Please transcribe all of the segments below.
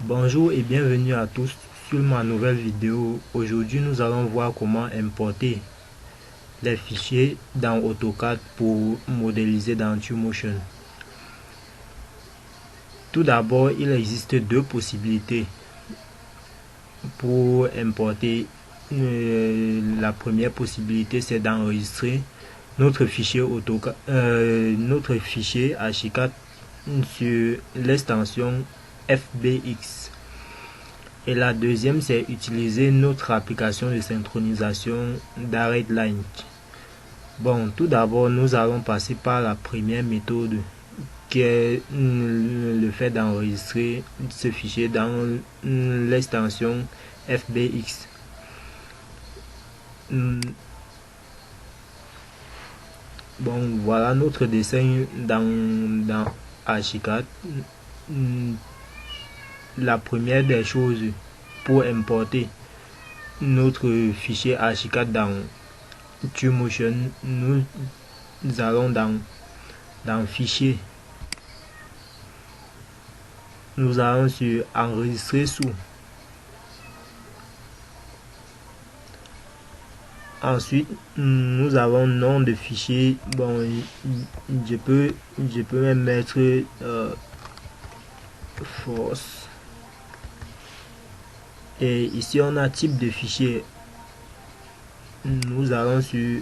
Bonjour et bienvenue à tous sur ma nouvelle vidéo. Aujourd'hui nous allons voir comment importer les fichiers dans AutoCAD pour modéliser dans Twinmotion. Tout d'abord, il existe deux possibilités pour importer. La première possibilité, c'est d'enregistrer notre fichier AutoCAD, notre fichier Archicad sur l'extension FBX. Et la deuxième, c'est utiliser notre application de synchronisation Direct Line. Bon, tout d'abord, nous allons passer par la première méthode, qui est le fait d'enregistrer ce fichier dans l'extension FBX. Bon, voilà notre dessin dans Archicad. La première des choses pour importer notre fichier Archicad dans Twinmotion, nous allons dans Fichier. Nous allons sur Enregistrer sous. Ensuite, nous avons nom de fichier. Bon, je peux même mettre force. Et ici, on a type de fichier. Nous allons sur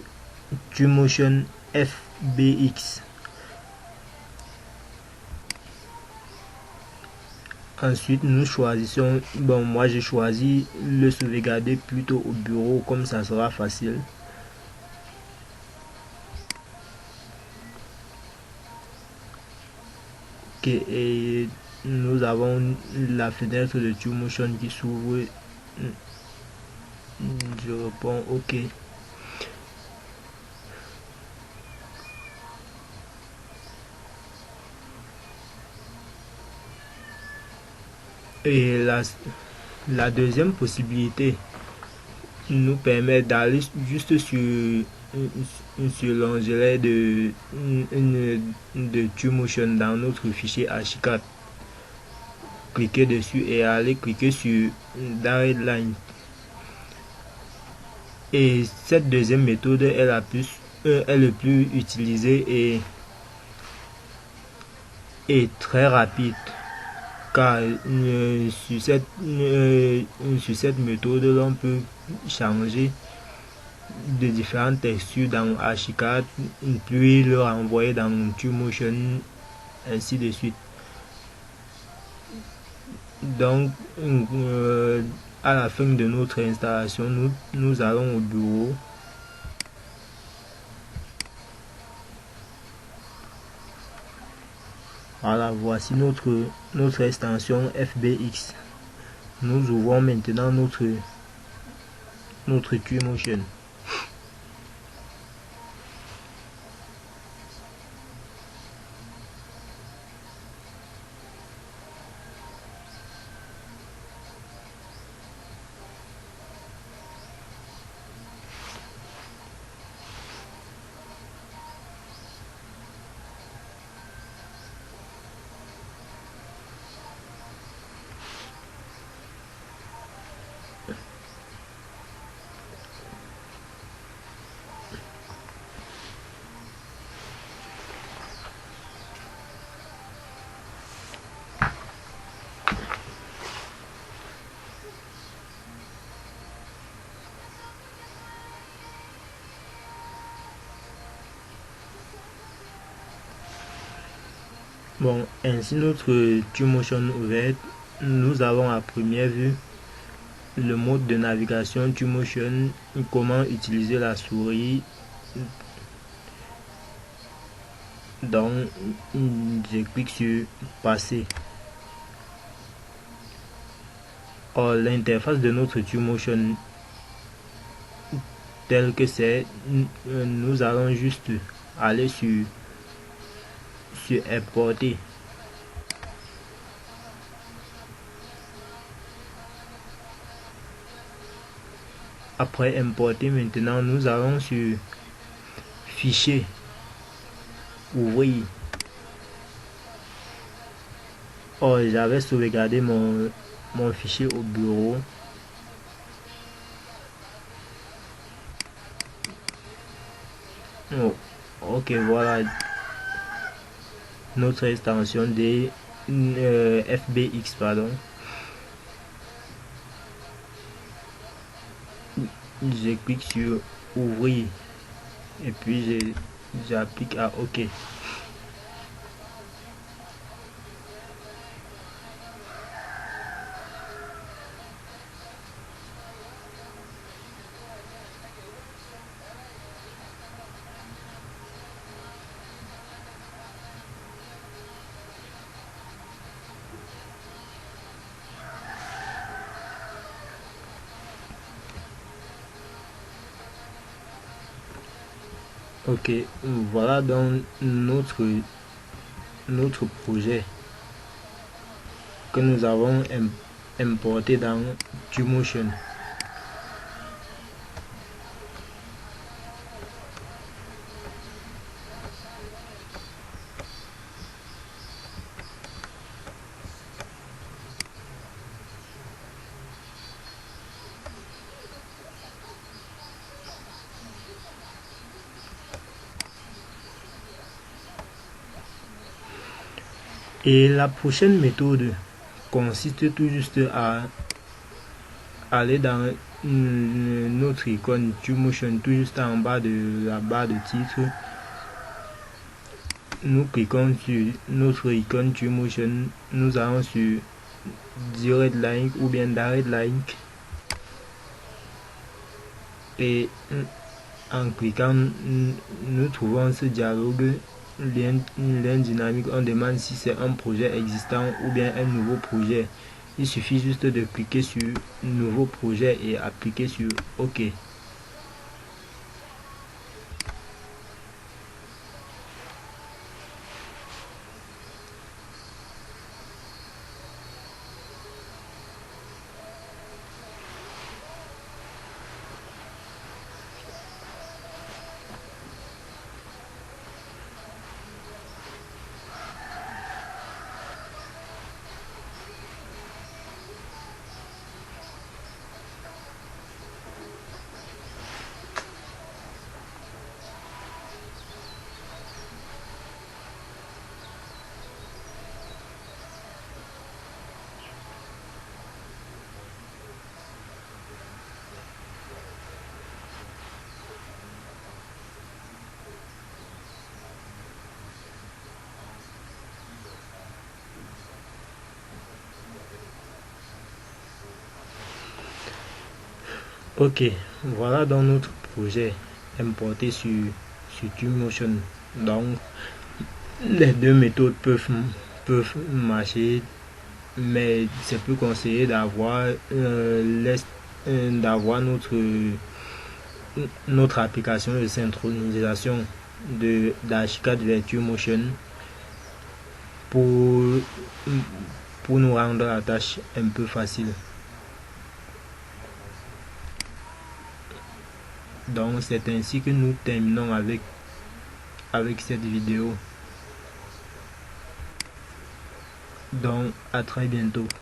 Twinmotion FBX. Ensuite, nous choisissons, bon, moi j'ai choisi le sauvegarder plutôt au bureau, comme ça sera facile. Ok, et nous avons la fenêtre de Twinmotion qui s'ouvre. Je réponds OK. Et la deuxième possibilité nous permet d'aller juste sur l'onglet de Twinmotion dans notre fichier Archicad. Cliquez dessus et aller cliquer sur Direct Line. Et cette deuxième méthode est le plus utilisée et très rapide. Car sur cette méthode, l'on peut changer de différentes textures dans Archicad, puis le renvoyer dans Twinmotion, ainsi de suite. Donc, à la fin de notre installation, nous allons au bureau. Voilà, voici notre extension FBX. Nous ouvrons maintenant notre Twinmotion. Bon, ainsi notre Twinmotion ouverte, nous avons à première vue le mode de navigation Twinmotion, comment utiliser la souris. Donc, je clique sur passer. Or, l'interface de notre Twinmotion telle que c'est, nous allons juste aller sur importer. Après importer, maintenant nous allons sur fichier, ouvrir. Oh, j'avais sauvegardé mon mon fichier au bureau. Oh, ok, voilà notre extension de FBX, pardon. Je clique sur ouvrir et puis j'applique à OK. Ok, voilà donc notre projet que nous avons importé dans Twimotion. Et la prochaine méthode consiste tout juste à aller dans notre icône Twimotion, tout juste en bas de la barre de titre. Nous cliquons sur notre icône Twimotion, nous allons sur Direct Link ou bien Direct Link et en cliquant nous trouvons ce dialogue lien dynamique. On demande si c'est un projet existant ou bien un nouveau projet. Il suffit juste de cliquer sur nouveau projet et appliquer sur OK. Ok, voilà donc notre projet importé sur Twimotion. Donc les deux méthodes peuvent marcher, mais c'est plus conseillé d'avoir d'avoir notre application de synchronisation d'Archicad vers Twimotion pour nous rendre la tâche un peu facile. Donc c'est ainsi que nous terminons avec cette vidéo. Donc à très bientôt.